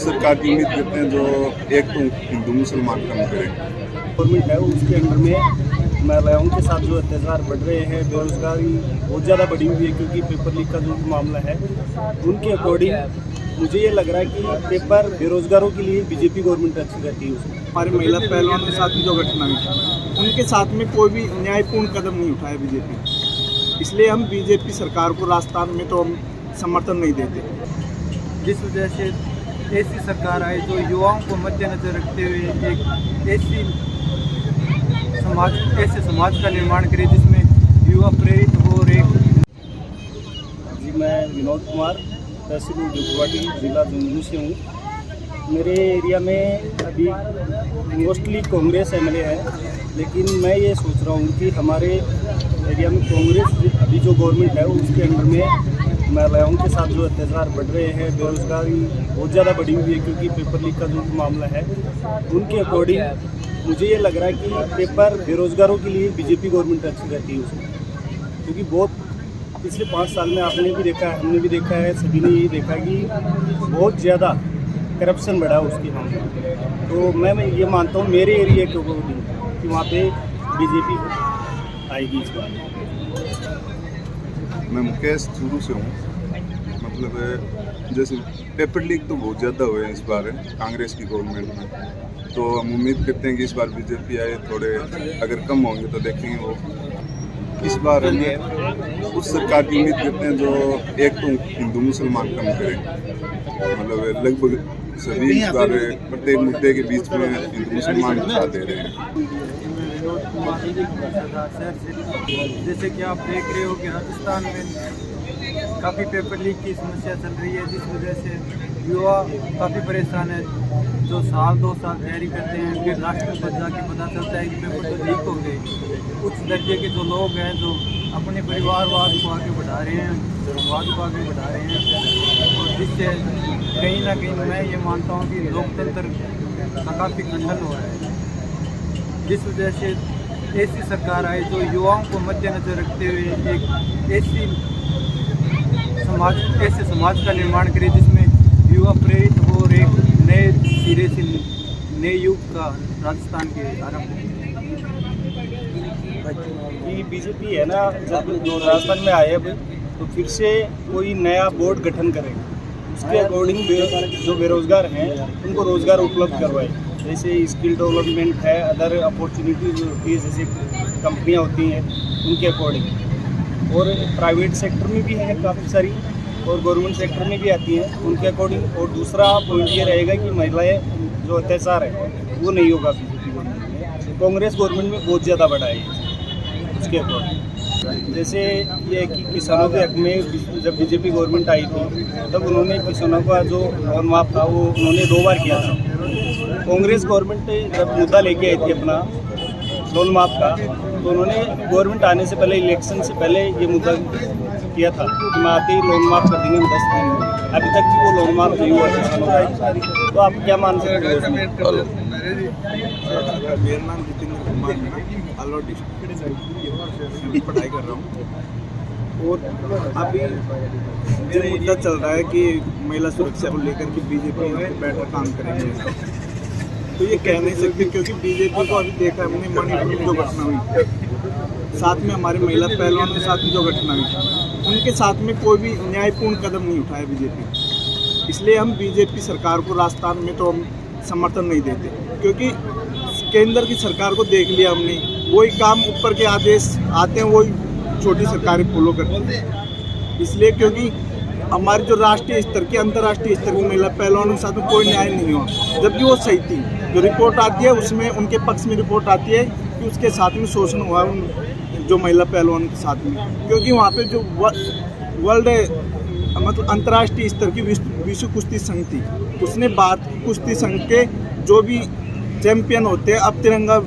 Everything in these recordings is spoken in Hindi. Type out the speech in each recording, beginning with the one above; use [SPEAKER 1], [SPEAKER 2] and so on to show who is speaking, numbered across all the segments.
[SPEAKER 1] उस सरकार की उम्मीद करते हैं जो एक तो हिंदू मुसलमान कम करे।
[SPEAKER 2] गवर्नमेंट है उसके अंडर में महिलाओं के साथ जो अत्याचार बढ़ रहे हैं, बेरोजगारी बहुत ज़्यादा बढ़ी हुई है, क्योंकि पेपर लीक का जो मामला है उनके अकॉर्डिंग मुझे ये लग रहा है कि पेपर बेरोजगारों के लिए बीजेपी गवर्नमेंट अच्छी रहती है। उसमें
[SPEAKER 3] हमारी महिला पहलवान के साथ जो घटना हुई उनके साथ में कोई भी न्यायपूर्ण कदम नहीं उठाया बीजेपी, इसलिए हम बीजेपी सरकार को राजस्थान में तो हम समर्थन नहीं देते।
[SPEAKER 4] जिस वजह से ऐसी सरकार आई जो युवाओं को मद्देनजर रखते हुए एक ऐसे समाज का निर्माण करे जिसमें युवा प्रेरित हो। और एक
[SPEAKER 2] जी, मैं विनोद कुमार, तहसील जोगवाटी, जिला झुंझुनू से हूँ। मेरे एरिया में अभी मोस्टली कांग्रेस एमएलए है, लेकिन मैं ये सोच रहा हूँ कि हमारे एरिया में कांग्रेस अभी जो गवर्नमेंट है उसके अंडर में महिलाओं के साथ जो अत्याचार बढ़ रहे हैं, बेरोजगारी बहुत ज़्यादा बढ़ी हुई है, क्योंकि पेपर लीक का जो मामला है उनके अकॉर्डिंग मुझे ये लग रहा है कि पेपर बेरोजगारों के लिए बीजेपी गवर्नमेंट अच्छी रहती है। उसमें क्योंकि बहुत पिछले 5 साल में आपने भी देखा है, हमने भी देखा है, सभी ने यही देखा कि बहुत ज़्यादा करप्शन बढ़ा है उसके मामले में। तो मैं ये मानता हूँ मेरे एरिया के अकॉर्डिंग कि वहाँ पे बीजेपी आएगी इस बार।
[SPEAKER 1] मैं मुकेश चूरू से हूँ। मतलब जैसे पेपर लीक तो बहुत ज़्यादा हुए हैं इस बार कांग्रेस की गवर्नमेंट में, तो हम उम्मीद करते हैं कि इस बार बीजेपी आए, थोड़े अगर कम होंगे तो देखेंगे वो। इस बार हम उस सरकार की उम्मीद करते हैं जो एक तो हिंदू मुसलमान कम करे। मतलब लगभग सभी इस बार प्रत्येक मुद्दे के बीच में हिंदू मुसलमान साथ दे रहे हैं।
[SPEAKER 4] जैसे कि आप देख रहे हो कि राजस्थान में काफ़ी पेपर लीक की समस्या चल रही है, जिस वजह से युवा काफ़ी परेशान है। जो 2 साल तैयारी करते हैं, फिर राष्ट्रपति जाके पता चलता है कि पेपर तो लीक हो गए। उच्च दर्जे के जो लोग हैं जो अपने परिवारवाद को आगे बढ़ा रहे हैं, धर्मवाद को आगे बढ़ा रहे हैं, और जिससे कहीं ना कहीं मैं ये मानता हूँ कि लोकतंत्र का काफ़ी खंडन हो रहा है। जिस वजह से ऐसी सरकार आई जो युवाओं को मद्देनजर रखते हुए एक ऐसे समाज का निर्माण करे जिसमें युवा प्रेरित हो और एक नए सिरे से नए युग का राजस्थान के आरंभ
[SPEAKER 2] कि बीजेपी है ना, जब जो राजस्थान में आए अब तो फिर से कोई नया बोर्ड गठन करे, उसके अकॉर्डिंग जो बेरोजगार हैं उनको रोजगार उपलब्ध करवाए। जैसे स्किल डेवलपमेंट है, अदर अपॉर्चुनिटीज़ होती है, जैसे कंपनियां होती हैं उनके अकॉर्डिंग, और प्राइवेट सेक्टर में भी है काफ़ी सारी, और गवर्नमेंट सेक्टर में भी आती हैं उनके अकॉर्डिंग। और दूसरा पॉइंट ये रहेगा कि महिलाएं जो अत्याचार है वो नहीं होगा बीजेपी गवर्नमेंट में। कांग्रेस गवर्नमेंट में बहुत ज़्यादा बढ़ा है उसके अकॉर्डिंग। जैसे ये कि किसानों के हक में जब बीजेपी गवर्नमेंट आई थी तब उन्होंने किसानों का जो लोन माफ था वो उन्होंने 2 बार किया था। कांग्रेस गवर्नमेंट जब मुद्दा लेके आई थी अपना लोन माफ का, तो उन्होंने गवर्नमेंट आने से पहले, इलेक्शन से पहले ये मुद्दा किया था कि मैं आते ही लोन माफ कर देंगे 10 दिन में। अभी तक भी वो लोन माफ नहीं हुआ किसानों का। तो आप क्या मान सकते हो उसमें?
[SPEAKER 3] मेरा नाम जितेंद्र कुमार है, अलवर डिस्ट्रिक्ट पढ़ाई कर रहा हूँ। और अभी जो मुद्दा चल रहा है कि महिला सुरक्षा को लेकर के बीजेपी बेटर काम करेंगे, तो ये कह नहीं सकते, क्योंकि बीजेपी को अभी देखा हमने मणिपुर में जो घटना हुई, साथ में हमारे महिला पहलवान के साथ भी जो घटना हुई, उनके साथ में कोई भी न्यायपूर्ण कदम नहीं उठाया बीजेपी, इसलिए हम बीजेपी सरकार को राजस्थान में तो हम समर्थन नहीं देते। क्योंकि केंद्र की सरकार को देख लिया हमने, वही काम ऊपर के आदेश आते हैं वही छोटी सरकारें फॉलो करती हैं। इसलिए क्योंकि हमारी जो राष्ट्रीय स्तर की, अंतर्राष्ट्रीय स्तर की महिला पहलवानों के साथ में कोई न्याय नहीं हुआ, जबकि वो सही थी। जो रिपोर्ट आती है उसमें उनके पक्ष में रिपोर्ट आती है कि उसके साथ में शोषण हुआ उन जो महिला पहलवान के साथ में, क्योंकि वहाँ पे जो वर्ल्ड मतलब अंतर्राष्ट्रीय स्तर की विश्व कुश्ती संघ थी, उसने बात कुश्ती संघ के जो भी चैंपियन होते हैं अब तिरंगा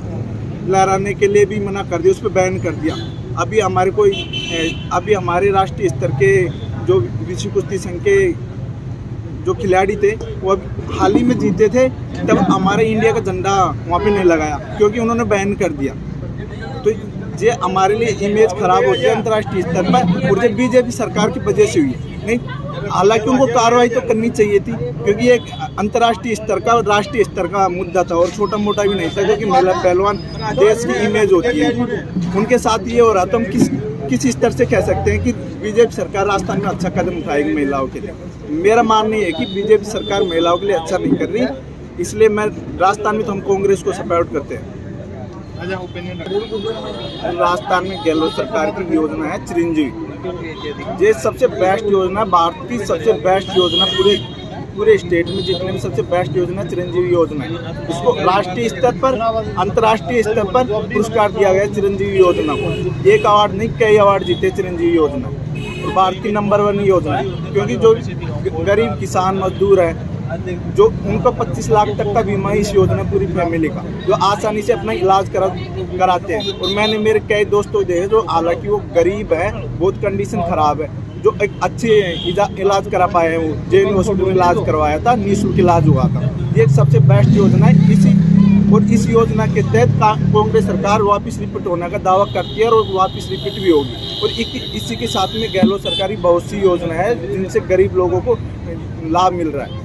[SPEAKER 3] लहराने के लिए भी मना कर दिया, उस पर बैन कर दिया। अभी हमारे राष्ट्रीय स्तर के जो विश्व कुश्ती संघ के जो खिलाड़ी थे वो अब हाल ही में जीते थे, तब हमारे इंडिया का झंडा वहाँ पे नहीं लगाया क्योंकि उन्होंने बैन कर दिया। तो ये हमारे लिए इमेज खराब होती है अंतर्राष्ट्रीय स्तर पर, और ये बीजेपी सरकार की वजह से हुई है। नहीं हालांकि उनको कार्रवाई तो करनी चाहिए थी, क्योंकि एक अंतर्राष्ट्रीय स्तर का और राष्ट्रीय स्तर का मुद्दा था और छोटा मोटा भी नहीं था, क्योंकि महिला पहलवान देश की इमेज होती है। उनके साथ ये हो रहा तो हम किस स्तर से कह सकते हैं कि बीजेपी सरकार राजस्थान में अच्छा कदम उठाएगी महिलाओं के लिए। मेरा मानना है कि बीजेपी सरकार महिलाओं के लिए अच्छा नहीं कर रही, इसलिए मैं राजस्थान में तो हम कांग्रेस को सपोर्ट करते हैं। राजस्थान में गहलोत सरकार की योजना है चिरंजीवी। ये सबसे बेस्ट योजना, भारत की सबसे बेस्ट योजना, पूरे स्टेट में जितने में सबसे बेस्ट योजना चिरंजीवी योजना है। इसको राष्ट्रीय स्तर पर, अंतर्राष्ट्रीय स्तर पर पुरस्कार दिया गया चिरंजीवी योजना को। एक अवार्ड नहीं, कई अवार्ड जीते चिरंजीवी योजना, और भारत की नंबर 1 योजना है। क्योंकि जो गरीब किसान मजदूर है, जो उनको 25 लाख तक का बीमा है इस योजना पूरी फैमिली का, जो आसानी से अपना इलाज कराते हैं। और मैंने मेरे कई दोस्तों देखे जो हालांकि वो गरीब है, बहुत कंडीशन खराब है, जो एक अच्छे इलाज करा पाए हैं। वो जैन हॉस्पिटल में इलाज करवाया था, निःशुल्क इलाज हुआ था। ये एक सबसे बेस्ट योजना है। इस योजना के तहत कांग्रेस सरकार वापस रिपीट होने का दावा करती है और वापस रिपीट भी होगी। और इसी के साथ में गहलोत सरकार की बहुत सी योजना है जिनसे गरीब लोगों को लाभ मिल रहा है।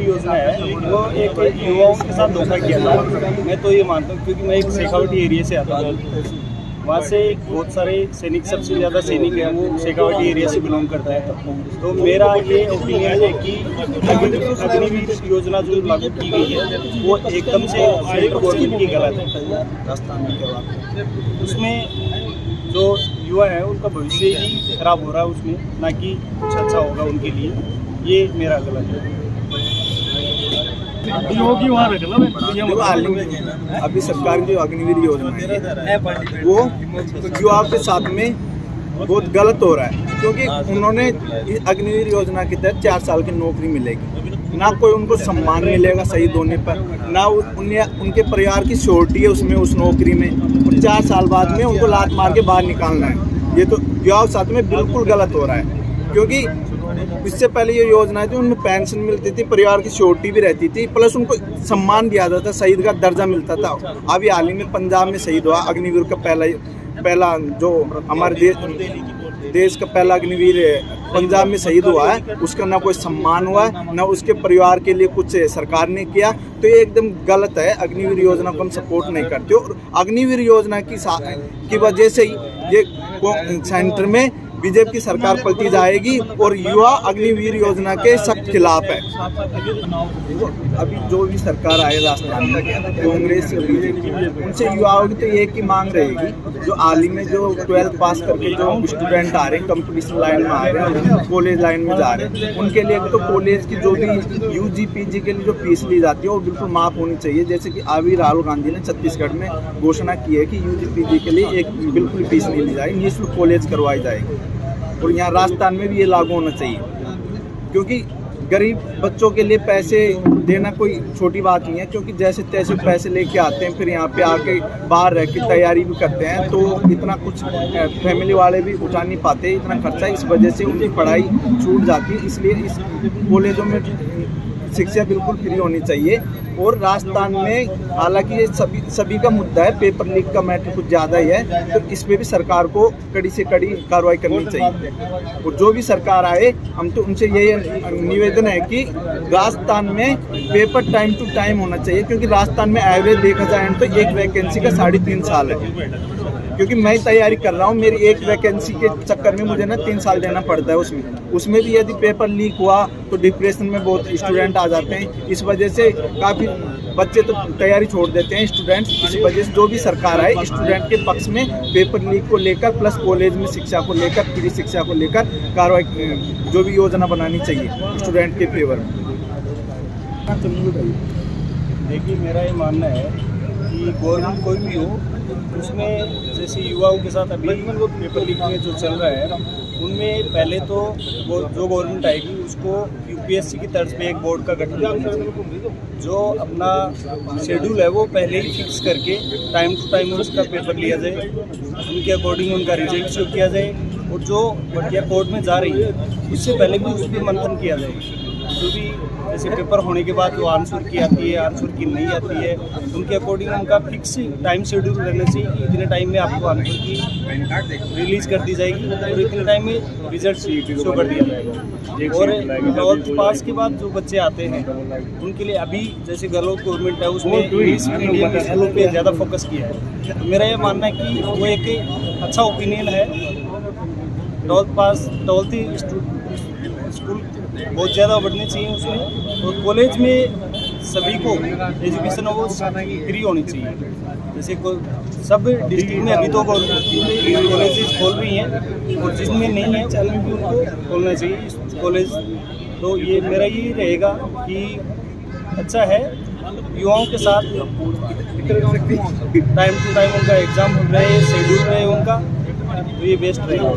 [SPEAKER 2] योजना है वो एक युवाओं के साथ धोखा किया था, मैं तो ये मानता हूँ, क्योंकि मैं एक शेखावटी एरिया से आता हूँ। वहाँ से बहुत सारे सैनिक, सबसे ज़्यादा सैनिक हैं वो शेखावटी एरिया से बिलोंग करता है। तो मेरा ये ओपिनियन है कि अग्निवीर योजना जो लागू की गई है वो एकदम से सेंट्रल गवर्नमेंट की गलत है। राजस्थान में उसमें जो युवा है उनका भविष्य ही खराब हो रहा है उसमें, ना कि कुछ अच्छा होगा उनके लिए। ये मेरा गलत है।
[SPEAKER 3] अभी सरकार की जो अग्निवीर योजना है वो युवाओं के साथ में बहुत गलत हो रहा है, क्योंकि उन्होंने अग्निवीर योजना के तहत 4 साल की नौकरी मिलेगी, ना कोई उनको सम्मान मिलेगा शहीद होने पर, ना उनके परिवार की श्योरिटी है उसमें, उस नौकरी में, और 4 साल बाद में उनको लात मार के बाहर निकालना है। ये तो युवाओं के साथ में बिल्कुल गलत हो रहा है, क्योंकि इससे पहले ये योजना थी उनमें पेंशन मिलती थी, परिवार की श्योरिटी भी रहती थी, प्लस उनको सम्मान दिया जाता था, शहीद का दर्जा मिलता था। अभी हाल ही में पंजाब में शहीद हुआ अग्निवीर का पहला जो हमारे देश का पहला अग्निवीर पंजाब में शहीद हुआ है, उसका ना कोई सम्मान हुआ है, ना उसके परिवार के लिए कुछ सरकार ने किया। तो ये एकदम गलत है। अग्निवीर योजना को हम सपोर्ट नहीं करते, और अग्निवीर योजना की वजह से ही ये सेंटर में बीजेपी की सरकार पलटी जाएगी और युवा अग्निवीर योजना के सख्त खिलाफ है। अभी जो भी सरकार आए राजस्थान में, कांग्रेस और बीजेपी, उनसे युवाओं की तो एक ही मांग रहेगी, जो हाल ही में जो 12th पास करके जो स्टूडेंट आ रहे हैं, कंपटीशन लाइन में आ रहे हैं, कॉलेज लाइन में जा रहे हैं, उनके लिए तो कॉलेज की जो भी UG PG के लिए जो फीस ली जाती है वो बिल्कुल माफ़ होनी चाहिए। जैसे कि अभी राहुल गांधी ने छत्तीसगढ़ में घोषणा की है कि UG PG के लिए एक बिल्कुल फीस नहीं ली जाएगी, निःशुल्क कॉलेज करवाई जाएगी। और यहाँ राजस्थान में भी ये लागू होना चाहिए, क्योंकि गरीब बच्चों के लिए पैसे देना कोई छोटी बात नहीं है, क्योंकि जैसे तैसे पैसे लेके आते हैं, फिर यहाँ पे आके बाहर रह के तैयारी भी करते हैं, तो इतना कुछ फैमिली वाले भी उठा नहीं पाते इतना खर्चा। इस वजह से उनकी पढ़ाई छूट जाती है। इसलिए इस कॉलेजों में शिक्षा बिल्कुल फ्री होनी चाहिए। और राजस्थान में हालांकि ये सभी का मुद्दा है, पेपर लीक का मैटर कुछ ज़्यादा ही है, तो इस पे भी सरकार को कड़ी से कड़ी कार्रवाई करनी चाहिए। और जो भी सरकार आए, हम तो उनसे यही निवेदन है कि राजस्थान में पेपर टाइम टू टाइम होना चाहिए, क्योंकि राजस्थान में एवरेज देखा जाए तो एक वैकेंसी का 3.5 साल है। क्योंकि मैं तैयारी कर रहा हूँ, मेरी एक वैकेंसी के चक्कर में मुझे 3 साल देना पड़ता है उसमें भी यदि पेपर लीक हुआ तो डिप्रेशन में बहुत स्टूडेंट आ जाते हैं। इस वजह से काफ़ी बच्चे तो तैयारी छोड़ देते हैं स्टूडेंट्स। इस वजह से जो भी सरकार आए स्टूडेंट के पक्ष में पेपर लीक को लेकर, प्लस कॉलेज में शिक्षा को लेकर, फ्री शिक्षा को लेकर कार्रवाई, जो भी योजना बनानी चाहिए स्टूडेंट के फेवर में।
[SPEAKER 2] देखिए, मेरा ये मानना है कि गवर्नमेंट कोई भी हो, उसमें जैसे युवाओं के साथ अभी पेपर लीक में जो चल रहा है, उनमें पहले तो वो जो गवर्नमेंट आएगी उसको UPSC की तर्ज पे एक बोर्ड का गठन करना चाहिए, जो अपना शेड्यूल है वो पहले ही फिक्स करके टाइम टू टाइम उसका पेपर लिया जाए, उनके अकॉर्डिंग उनका रिजल्ट शो किया जाए, और जो भर्तियाँ कोर्ट में जा रही है उससे पहले भी उस पर मंथन किया जाए। जो भी जैसे पेपर होने के बाद जो आंसर की आती है, आंसर की नहीं आती है, उनके अकॉर्डिंग उनका फिक्स टाइम शेड्यूल रहना चाहिए कि इतने टाइम में आपको आंसर की रिलीज कर दी जाएगी और इतने टाइम में रिजल्ट शो कर दिया जाएगा। और 12th पास के बाद जो बच्चे आते हैं उनके लिए अभी जैसे गहलोत गवर्नमेंट है उसने इंग्लिश मीडियम स्कूलों पे ज़्यादा फोकस किया है। तो मेरा ये मानना है कि वो एक अच्छा ओपिनियन है। 12th स्कूल बहुत ज़्यादा बढ़नी चाहिए उसमें, और कॉलेज में सभी को एजुकेशन वो फ्री होनी चाहिए। जैसे सब डिस्ट्रिक्ट में अभी तो कॉलेजेस खोल रही हैं और जिसमें नहीं है उनमें भी उनको खोलना चाहिए कॉलेज। तो ये मेरा यही रहेगा कि अच्छा है युवाओं के साथ टाइम टू टाइम उनका एग्ज़ाम रहे, शेड्यूल रहे उनका, तो ये बेस्ट रहेगा।